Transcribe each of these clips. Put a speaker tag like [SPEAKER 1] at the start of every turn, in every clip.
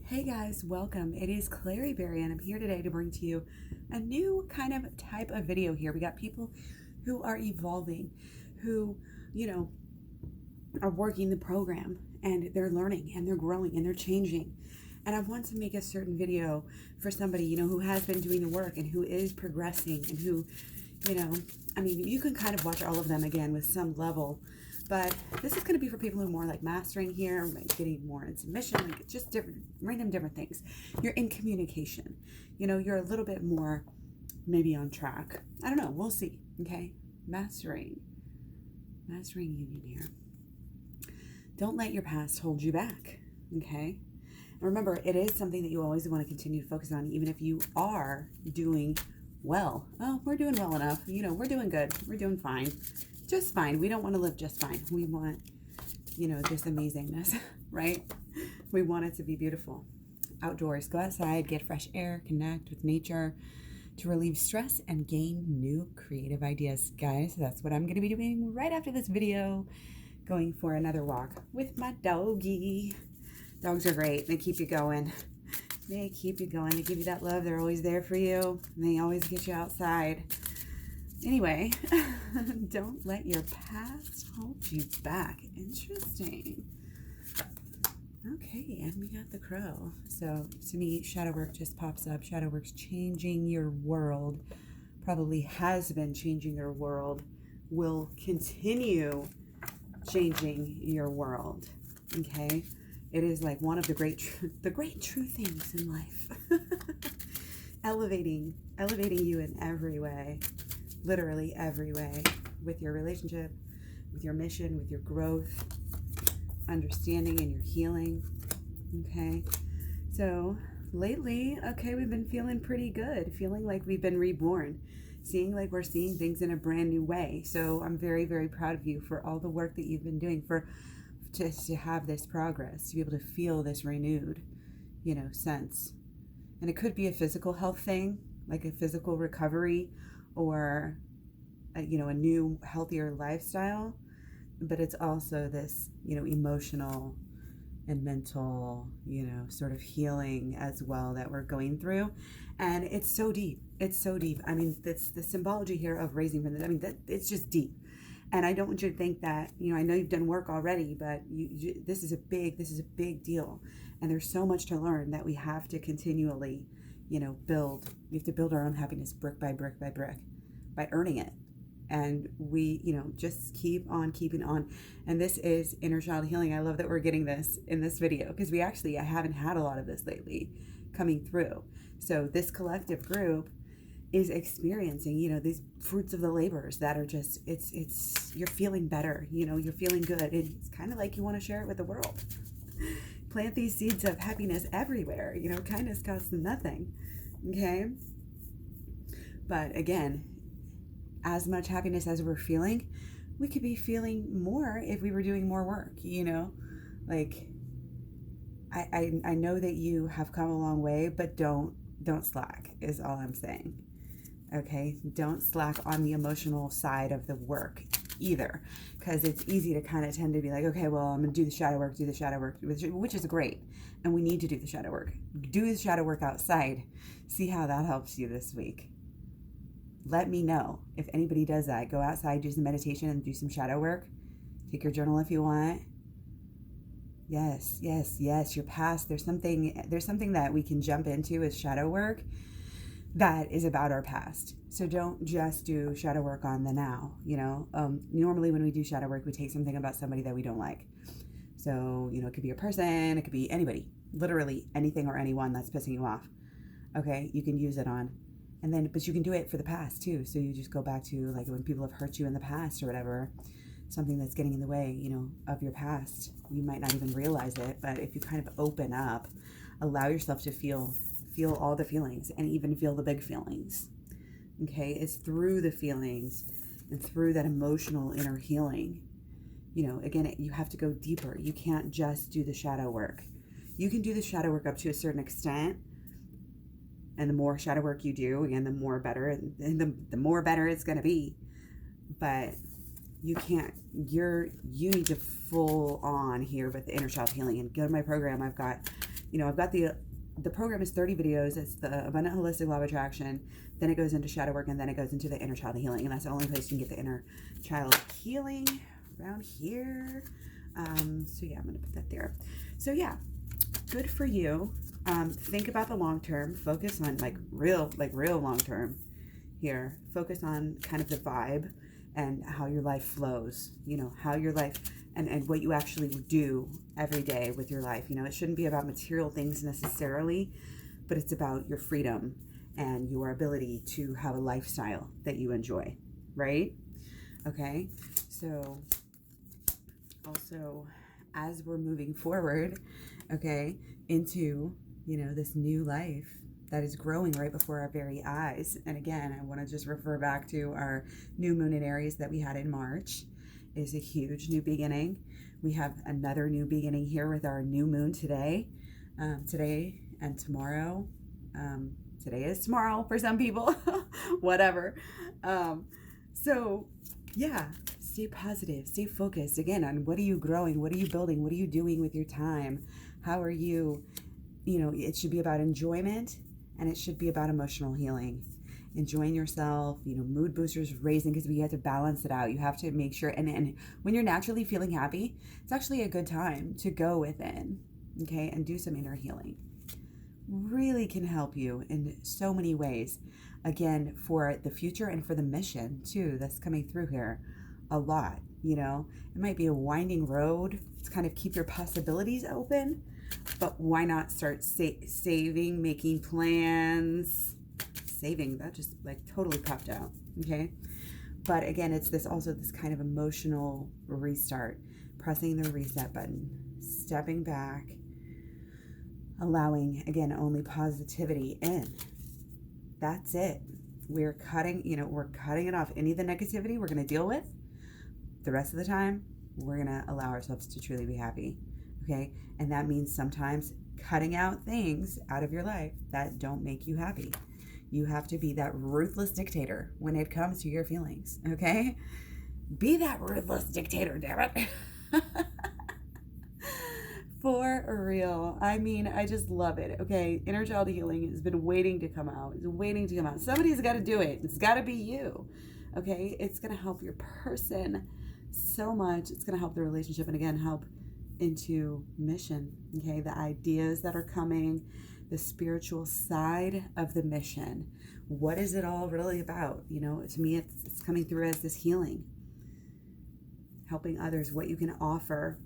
[SPEAKER 1] Hey guys, welcome. It is Clary Berry, and I'm here today to bring to you a new kind of type of video here. We got people who are evolving, who, are working the program, and they're learning, and they're growing, and they're changing. And I want to make a certain video for somebody, who has been doing the work and who is progressing and who, you can kind of watch all of them again with some level. But this is going to be for people who are more like mastering here, like getting more in submission, like just different things. You're in communication. You're a little bit more maybe on track. I don't know. We'll see. Okay. Mastering union here. Don't let your past hold you back. Okay. And remember, it is something that you always want to continue to focus on, even if you are doing well. Oh, we're doing well enough. We're doing good. We're doing fine. Just fine. We don't want to live just fine. We want, this amazingness, right? We want it to be beautiful. Outdoors, go outside, get fresh air, connect with nature to relieve stress and gain new creative ideas. Guys, that's what I'm going to be doing right after this video, going for another walk with my doggy. Dogs are great. They keep you going. They keep you going. They give you that love. They're always there for you. And they always get you outside. Anyway, don't let your past hold you back. Interesting. Okay, and we got the crow. So to me, shadow work just pops up. Shadow work's changing your world. Probably has been changing your world. Will continue changing your world. Okay? It is like one of the great true things in life. elevating you in every way. Literally every way, with your relationship, with your mission, with your growth, understanding, and your healing. Okay, so lately, we've been feeling pretty good, feeling like we've been reborn, seeing like we're seeing things in a brand new way. So I'm very, very proud of you for all the work that you've been doing, to have this progress, to be able to feel this renewed, sense. And it could be a physical health thing, like a physical recovery, or a new healthier lifestyle, but it's also this emotional and mental sort of healing as well that we're going through. And it's so deep. I mean, it's the symbology here of raising from the, it's just deep. And I don't want you to think that, I know you've done work already, but this is a big deal. And there's so much to learn that we have to continually build. We have to build our own happiness brick by brick by brick, by earning it. And we, just keep on keeping on. And this is inner child healing. I love that we're getting this in this video, because I haven't had a lot of this lately coming through. So this collective group is experiencing, these fruits of the labors that are just, you're feeling better, you're feeling good. It's kind of like you want to share it with the world. Plant these seeds of happiness everywhere. Kindness costs nothing. Okay. But again, as much happiness as we're feeling, we could be feeling more if we were doing more work, like I know that you have come a long way, but don't slack is all I'm saying. Okay. Don't slack on the emotional side of the work either, because it's easy to kind of tend to be like, okay, well, I'm going to do the shadow work, which is great. And we need to do the shadow work. Do the shadow work outside. See how that helps you this week. Let me know if anybody does that. Go outside, do some meditation, and do some shadow work. Take your journal if you want. Yes. Your past. There's something that we can jump into with shadow work that is about our past. So don't just do shadow work on the now. Normally when we do shadow work, we take something about somebody that we don't like. So, it could be a person, it could be anybody, literally anything or anyone that's pissing you off. Okay, you can use it on. And then, but you can do it for the past too. So you just go back to like when people have hurt you in the past or whatever, something that's getting in the way, of your past. You might not even realize it, but if you kind of open up, allow yourself to feel all the feelings, and even feel the big feelings. Okay, it's through the feelings and through that emotional inner healing. Again, you have to go deeper. You can't just do the shadow work. You can do the shadow work up to a certain extent. And the more shadow work you do, again, the more better, and the more better it's going to be. But you need to full on here with the inner child healing, and go to my program. I've got, I've got the program is 30 videos. It's the Abundant Holistic Law of Attraction. Then it goes into shadow work, and then it goes into the inner child healing. And that's the only place you can get the inner child healing around here. So yeah, I'm going to put that there. So yeah, good for you. Think about the long term. Focus on real long term here. Focus on kind of the vibe and how your life flows. How your life and what you actually do every day with your life. It shouldn't be about material things necessarily, but it's about your freedom and your ability to have a lifestyle that you enjoy, right? Okay, so also as we're moving forward, okay, into, this new life that is growing right before our very eyes. And again, I want to just refer back to our new moon in Aries that we had in March. Is a huge new beginning. We have another new beginning here with our new moon today. Today and tomorrow. Today is tomorrow for some people. Whatever. So yeah, stay positive, stay focused again on what are you growing, what are you building, what are you doing with your time, how are you, it should be about enjoyment, and it should be about emotional healing. Enjoying yourself, mood boosters raising, because we have to balance it out. You have to make sure, and when you're naturally feeling happy, it's actually a good time to go within, okay, and do some inner healing. Really can help you in so many ways. Again, for the future and for the mission too, that's coming through here a lot. It might be a winding road to kind of keep your possibilities open, but why not start saving, making plans? Saving, that just totally popped out, okay? But again, it's this kind of emotional restart, pressing the reset button, stepping back, allowing, again, only positivity in. That's it. We're cutting it off. Any of the negativity we're going to deal with. The rest of the time, we're going to allow ourselves to truly be happy, okay? And that means sometimes cutting out things out of your life that don't make you happy. You have to be that ruthless dictator when it comes to your feelings, okay? Be that ruthless dictator, damn it. For real. I just love it, okay? Inner child healing has been waiting to come out. It's waiting to come out. Somebody's got to do it. It's got to be you, okay? It's going to help your person so much. It's going to help the relationship, and again, help into mission, okay? The ideas that are coming, the spiritual side of the mission. What is it all really about? To me, it's coming through as this healing, helping others, what you can offer.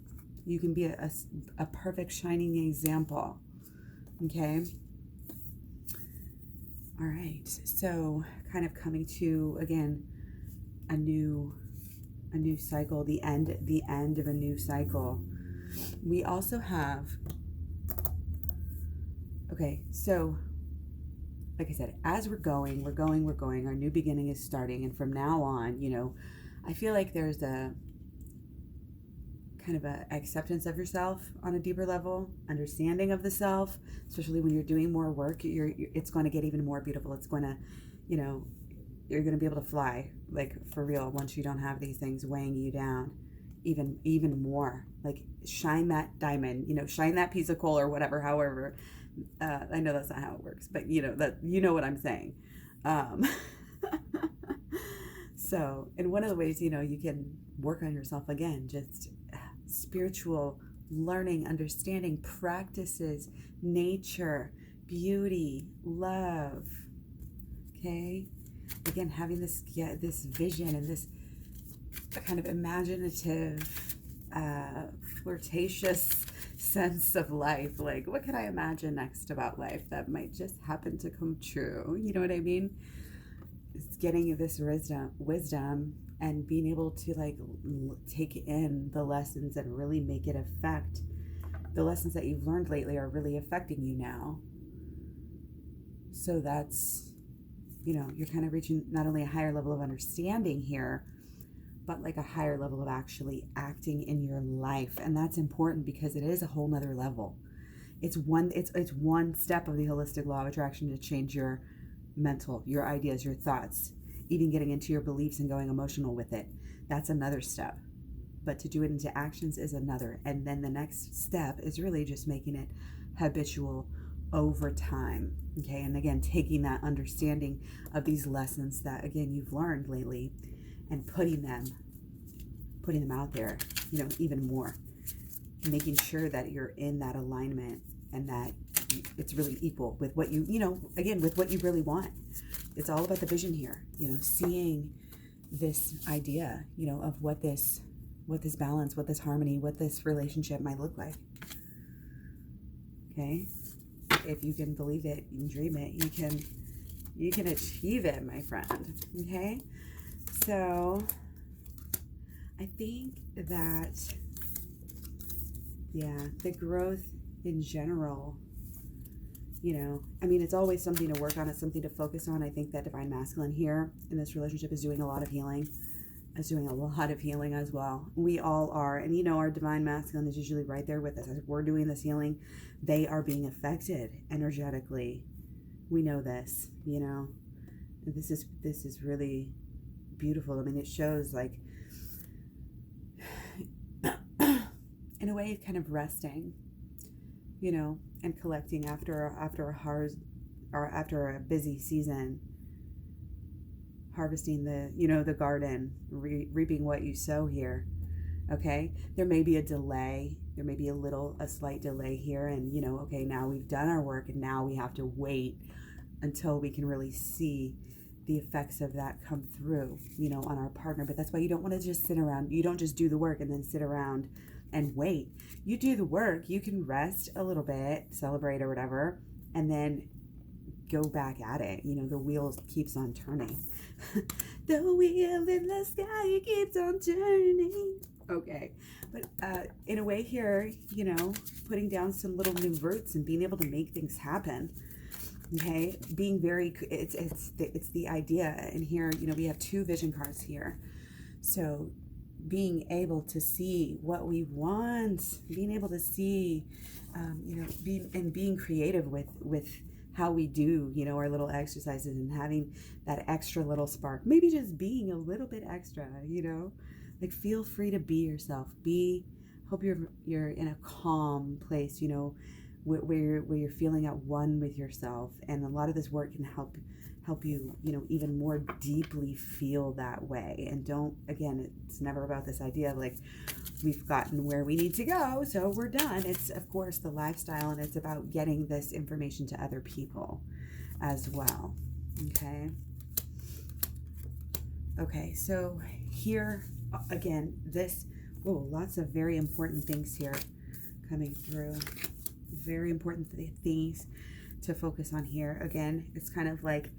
[SPEAKER 1] You can be a perfect shining example, okay? All right, so kind of coming to, again, a new cycle, the end of a new cycle. We also have, okay, so like I said, as we're going, our new beginning is starting. And from now on, I feel like there's a kind of a acceptance of yourself on a deeper level, understanding of the self, especially when you're doing more work, it's going to get even more beautiful. It's going to, you're going to be able to fly, for real, once you don't have these things weighing you down even more. Shine that diamond, shine that piece of coal or whatever, however. I know that's not how it works, but that what I'm saying. So, and one of the ways, you can work on yourself, again, just spiritual learning, understanding, practices, nature, beauty, love. Okay. Again, having this vision and this kind of imaginative, flirtatious sense of life. What can I imagine next about life that might just happen to come true? You know what I mean? It's getting this wisdom and being able to take in the lessons and really make it affect. The lessons that you've learned lately are really affecting you now. So that's, you're kind of reaching not only a higher level of understanding here, but a higher level of actually acting in your life. And that's important because it is a whole nother level. It's one step of the holistic law of attraction to change your mental, your ideas, your thoughts, even getting into your beliefs and going emotional with it. That's another step. But to do it into actions is another. And then the next step is really just making it habitual over time. Okay, and again, taking that understanding of these lessons that, again, you've learned lately and putting them out there, even more, making sure that you're in that alignment and that it's really equal with what again, with what you really want. It's all about the vision here, seeing this idea, of what this balance, what this harmony, what this relationship might look like. Okay? If you can believe it, you can dream it, you can achieve it, my friend. Okay? So I think that, the growth in general, it's always something to work on. It's something to focus on. I think that Divine Masculine here in this relationship is doing a lot of healing. Is doing a lot of healing as well. We all are. And our Divine Masculine is usually right there with us. As we're doing this healing, they are being affected energetically. We know this, And this is really beautiful. It shows, like, in a way, kind of resting, and collecting after a busy season, harvesting the garden, reaping what you sow here. Okay, there may be a delay, there may be a slight delay here, and okay, now we've done our work, and now we have to wait until we can really see the effects of that come through, on our partner. But that's why you don't want to just sit around. You don't just do the work and then sit around and wait. You do the work. You can rest a little bit, celebrate or whatever, and then go back at it. The wheel keeps on turning. The wheel in the sky keeps on turning. Okay, but in a way here, putting down some little new roots and being able to make things happen. Okay, being very, it's the idea. And here, we have 2 vision cards here. So being able to see what we want, being able to see, being creative with how we do, our little exercises, and having that extra little spark, maybe just being a little bit extra, like, feel free to be yourself. Hope you're in a calm place, where you're feeling at one with yourself. And a lot of this work can help you, even more deeply feel that way. And it's never about this idea of, like, we've gotten where we need to go, so we're done. It's, of course, the lifestyle, and it's about getting this information to other people as well. Okay, so here, again, lots of very important things here coming through. Very important things to focus on here. Again, it's kind of like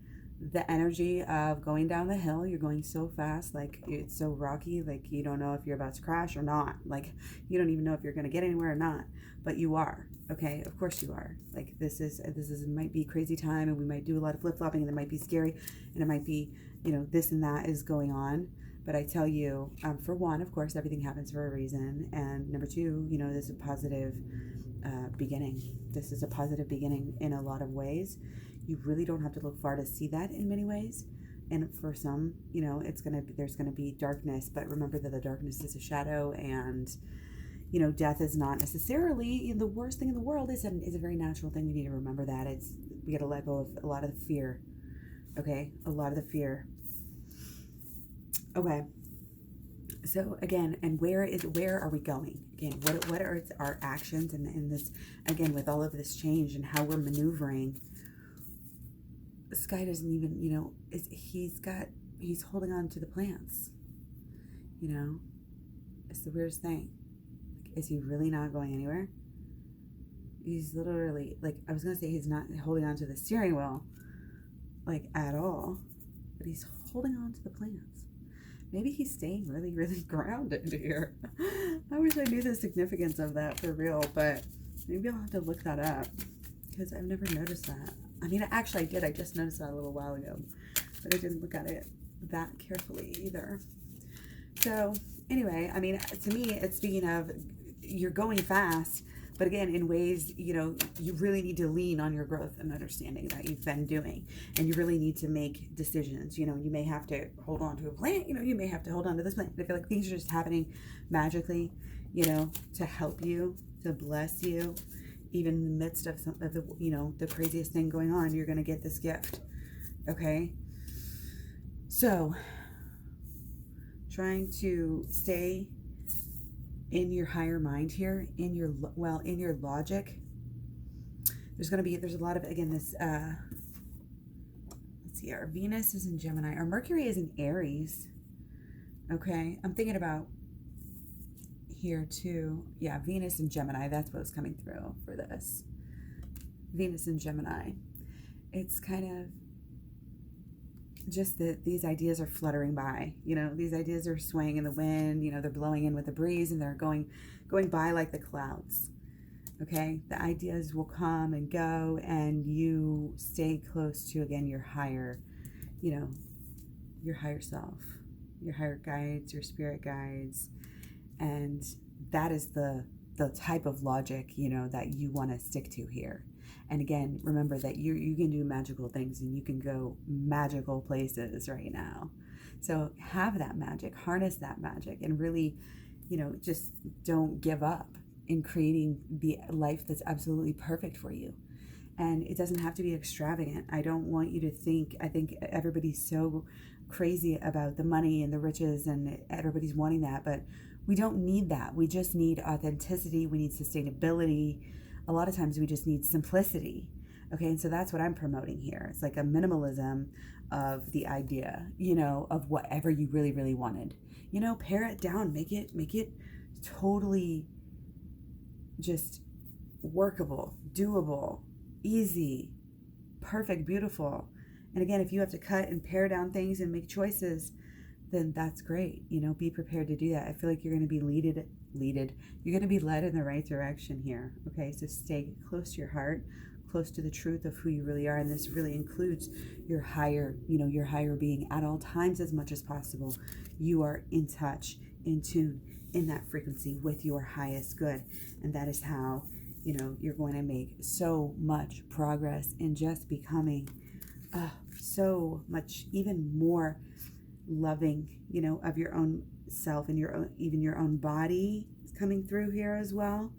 [SPEAKER 1] the energy of going down the hill. You're going so fast, like, it's so rocky, like, you don't know if you're about to crash or not. Like, you don't even know if you're going to get anywhere or not, but you are. Okay, of course you are. Like, this is might be crazy time, and we might do a lot of flip-flopping, and it might be scary, and it might be, this and that is going on. But I tell you, for one, of course, everything happens for a reason, and number 2, this is a positive beginning. This is a positive beginning in a lot of ways. You really don't have to look far to see that in many ways. And for some, there's gonna be darkness, but remember that the darkness is a shadow, and death is not necessarily the worst thing in the world. Is a very natural thing. We need to remember that. We gotta let go of a lot of the fear. Okay, a lot of the fear. Okay. So again, and where are we going? Again, what are our actions, and this, again, with all of this change and how we're maneuvering, this guy doesn't even, he's holding on to the plants. It's the weirdest thing. Like, is he really not going anywhere? He's literally, like, I was gonna say he's not holding on to the steering wheel, like, at all, but he's holding on to the plants. Maybe he's staying really, really grounded here. I wish I knew the significance of that for real, but maybe I'll have to look that up, because I've never noticed that. Actually I did. I just noticed that a little while ago, but I didn't look at it that carefully either. So anyway, to me, it's speaking of, you're going fast, but again, in ways, you really need to lean on your growth and understanding that you've been doing, and you really need to make decisions. You may have to hold on to a plant, you may have to hold on to this plant. I feel like things are just happening magically, to help you, to bless you, even in the midst of some of the, you know, the craziest thing going on, you're going to get this gift. Okay. So trying to stay in your higher mind here, in your, well, in your logic. There's a lot of, again, this, let's see, our Venus is in Gemini, our Mercury is in Aries. Okay. I'm thinking about here too. Yeah, Venus and Gemini, that's what's coming through for this. Venus and Gemini. It's kind of just that these ideas are fluttering by, you know, these ideas are swaying in the wind, you know, they're blowing in with the breeze and they're going by like the clouds. Okay, the ideas will come and go, and you stay close to, again, your higher, you know, your higher self, your higher guides, your spirit guides. And that is the type of logic, you know, that you want to stick to here. And again, remember that you can do magical things and you can go magical places right now. So have that magic, harness that magic, and really, you know, just don't give up in creating the life that's absolutely perfect for you. And it doesn't have to be extravagant. I don't want you to think, I think everybody's so crazy about the money and the riches and everybody's wanting that, but we don't need that. We just need authenticity. We need sustainability. A lot of times we just need simplicity. Okay, and so that's what I'm promoting here. It's like a minimalism of the idea, you know, of whatever you really, really wanted. You know, pare it down, make it totally just workable, doable, easy, perfect, beautiful. And again, if you have to cut and pare down things and make choices, then that's great. You know, be prepared to do that. I feel like you're going to be you're going to be led in the right direction here. Okay, so stay close to your heart, close to the truth of who you really are. And this really includes your higher, you know, your higher being at all times as much as possible. You are in touch, in tune, in that frequency with your highest good. And that is how, you know, you're going to make so much progress in just becoming so much, even more loving, you know, of your own self, and your own, even your own body is coming through here as well,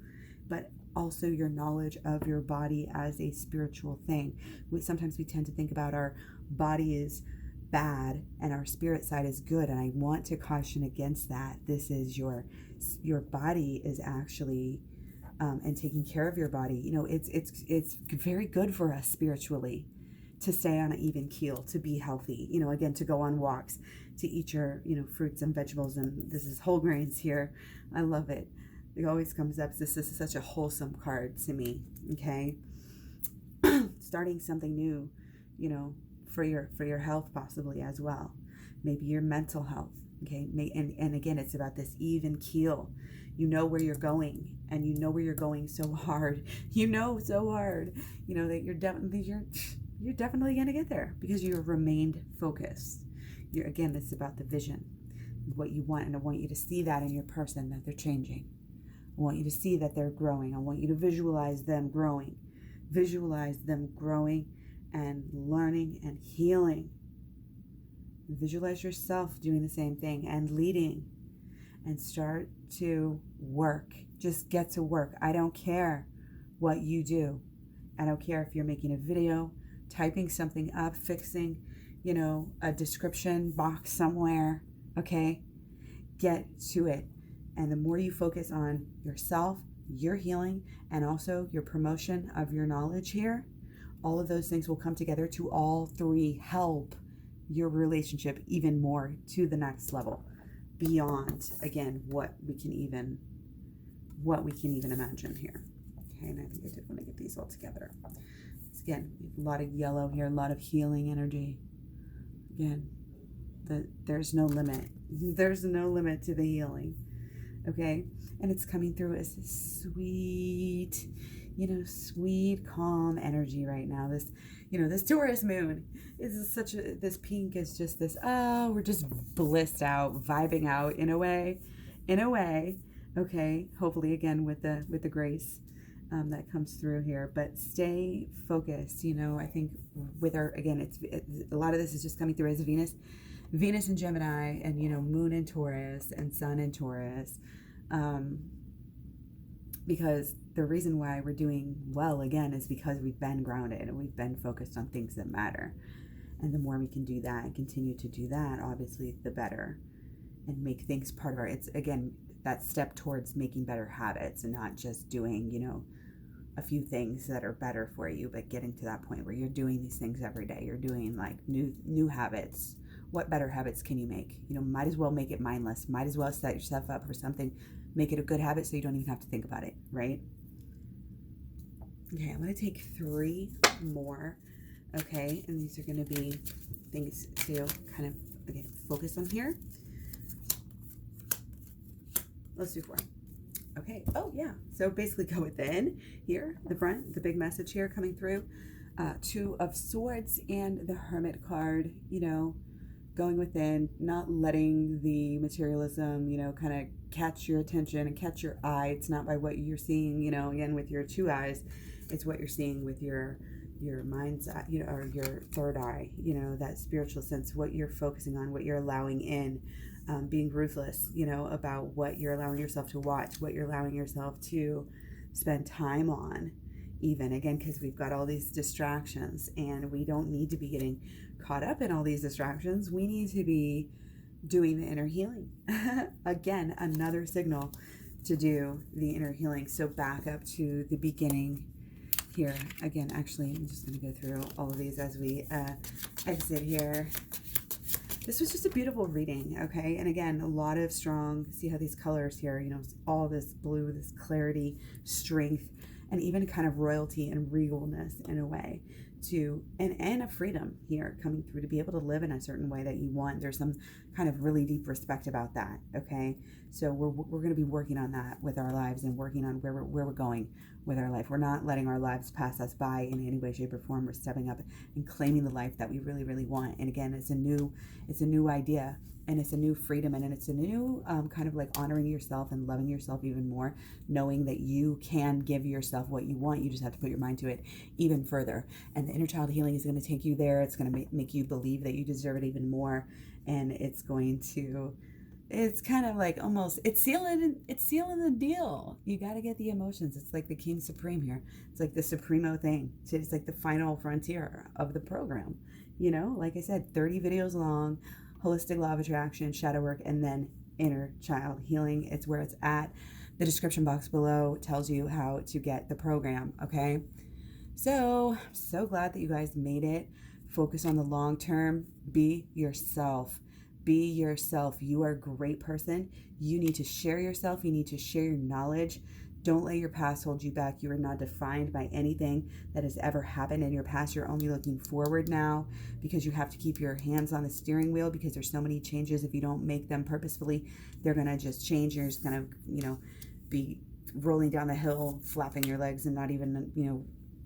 [SPEAKER 1] but also your knowledge of your body as a spiritual thing. Sometimes we tend to think about our body is bad and our spirit side is good, and I want to caution against that. This is your body is actually and taking care of your body, you know, it's very good for us spiritually to stay on an even keel, to be healthy, you know, again, to go on walks, to eat your, you know, fruits and vegetables. And this is whole grains here. I love it. It always comes up. This is such a wholesome card to me. Okay. Starting something new, you know, for your health possibly as well. Maybe your mental health. Okay. And again, it's about this even keel. You know where you're going, and you know where you're going so hard. You know, so hard, you know, that you're definitely going to get there because you have remained focused. Again, it's about the vision, what you want, and I want you to see that in your person, that they're changing. I want you to see that they're growing. I want you to visualize them growing. Visualize them growing and learning and healing. Visualize yourself doing the same thing and leading, and start to work. Just get to work. I don't care what you do. I don't care if you're making a video, typing something up, fixing, you know, a description box somewhere. Okay, get to it. And the more you focus on yourself, your healing, and also your promotion of your knowledge here, all of those things will come together to all three help your relationship even more to the next level, beyond, again, what we can even imagine here. Okay, and I think I did want to get these all together. Again, a lot of yellow here, a lot of healing energy. Again, there's no limit. There's no limit to the healing. Okay, and it's coming through as this sweet, you know, sweet, calm energy right now. This, you know, this Taurus moon is this pink is just this, we're just blissed out, vibing out in a way. Okay, hopefully again with the grace that comes through here, but stay focused. You know, I think with our, again, it's a lot of this is just coming through as Venus in Gemini, and, you know, Moon in Taurus and Sun in Taurus, because the reason why we're doing well again is because we've been grounded and we've been focused on things that matter. And the more we can do that and continue to do that, obviously, the better. And make things part of our, it's again, that step towards making better habits and not just doing, a few things that are better for you, but getting to that point where you're doing these things every day. You're doing like new habits. What better habits can you make? Might as well make it mindless. Might as well set yourself up for something. Make it a good habit so you don't even have to think about it, right? Okay, I'm going to take 3 more. Okay, and these are going to be things to kind of, again, focus on here. Let's do 4. Okay, oh yeah, so basically go within here, the front, the big message here coming through. 2 of Swords and the Hermit card, going within, not letting the materialism, kind of catch your attention and catch your eye. It's not by what you're seeing, again, with your 2 eyes. It's what you're seeing with your mind's eye, or your 3rd eye, that spiritual sense, what you're focusing on, what you're allowing in, being ruthless, about what you're allowing yourself to watch, what you're allowing yourself to spend time on, even, again, because we've got all these distractions and we don't need to be getting caught up in all these distractions. We need to be doing the inner healing. Again, another signal to do the inner healing. So back up to the beginning here. Again, actually, I'm just going to go through all of these as we exit here. This was just a beautiful reading, okay? And again, a lot of strong, see how these colors here, all this blue, this clarity, strength, and even kind of royalty and regalness in a way to, and a freedom here coming through to be able to live in a certain way that you want. There's some kind of really deep respect about that, okay? So we're going to be working on that with our lives and working on where we're going with our life. We're not letting our lives pass us by in any way, shape, or form. We're stepping up and claiming the life that we really, really want. And again, it's a new idea, and it's a new freedom, and it's a new kind of like honoring yourself and loving yourself even more, knowing that you can give yourself what you want. You just have to put your mind to it even further. And the inner child healing is going to take you there. It's going to make you believe that you deserve it even more. And it's going to, it's kind of like almost, it's sealing the deal. You got to get the emotions. It's like the King Supreme here. It's like the Supremo thing. So it's like the final frontier of the program. Like I said, 30 videos long, holistic law of attraction, shadow work, and then inner child healing. It's where it's at. The description box below tells you how to get the program, okay? So glad that you guys made it. Focus on the long term. Be yourself. Be yourself. You are a great person. You need to share yourself. You need to share your knowledge. Don't let your past hold you back. You are not defined by anything that has ever happened in your past. You're only looking forward now because you have to keep your hands on the steering wheel because there's so many changes. If you don't make them purposefully, they're going to just change. You're just going to, be rolling down the hill, flapping your legs and not even,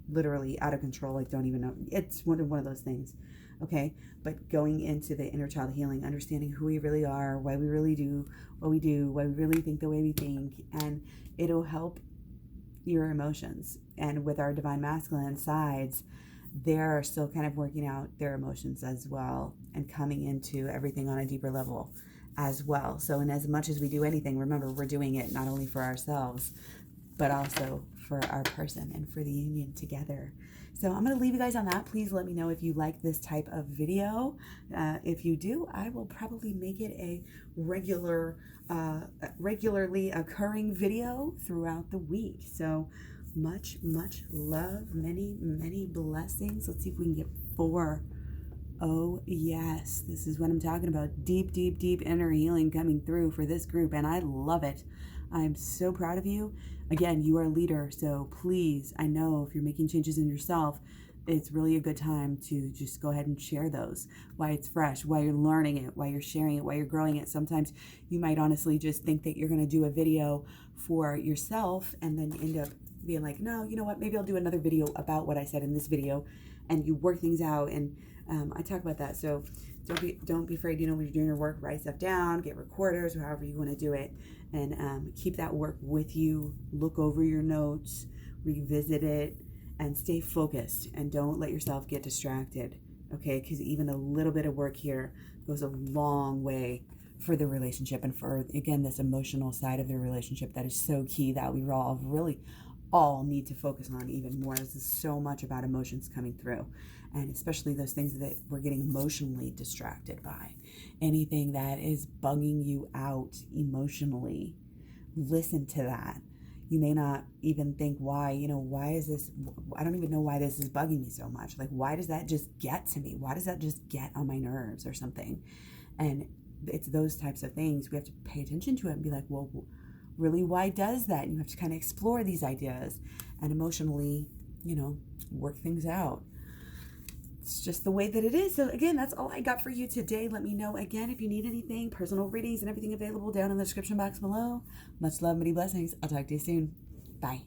[SPEAKER 1] literally out of control. Like, don't even know. It's one of those things. Okay. But going into the inner child healing, understanding who we really are, why we really do what we do, why we really think the way we think, and it'll help your emotions. And with our divine masculine sides, they're still kind of working out their emotions as well and coming into everything on a deeper level as well. So, in as much as we do anything, remember, we're doing it not only for ourselves, but also for our person and for the union together. So I'm going to leave you guys on that. Please let me know if you like this type of video. If you do, I will probably make it a regularly occurring video throughout the week. So much love, many blessings. Let's see if we can get 4. Oh yes, this is what I'm talking about. Deep inner healing coming through for this group, and I love it. I'm so proud of you. Again, you are a leader, so please, I know if you're making changes in yourself, it's really a good time to just go ahead and share those, why it's fresh, why you're learning it, why you're sharing it, why you're growing it. Sometimes you might honestly just think that you're going to do a video for yourself and then end up being like, no, you know what, maybe I'll do another video about what I said in this video, and you work things out. And I talk about that. So don't be afraid, when you're doing your work, write stuff down, get recorders, or however you want to do it, and keep that work with you. Look over your notes, revisit it, and stay focused, and don't let yourself get distracted, okay? Because even a little bit of work here goes a long way for the relationship and for, again, this emotional side of the relationship that is so key, that we all all need to focus on even more. This is so much about emotions coming through, and especially those things that we're getting emotionally distracted by. Anything that is bugging you out emotionally, listen to that. You may not even think why is this, I don't even know why this is bugging me so much. Like, why does that just get to me? Why does that just get on my nerves or something? And it's those types of things. We have to pay attention to it and be like, well, really, why does that? And you have to kind of explore these ideas and emotionally, work things out. It's just the way that it is. So again, that's all I got for you today. Let me know again if you need anything. Personal readings and everything available down in the description box below. Much love, many blessings. I'll talk to you soon. Bye.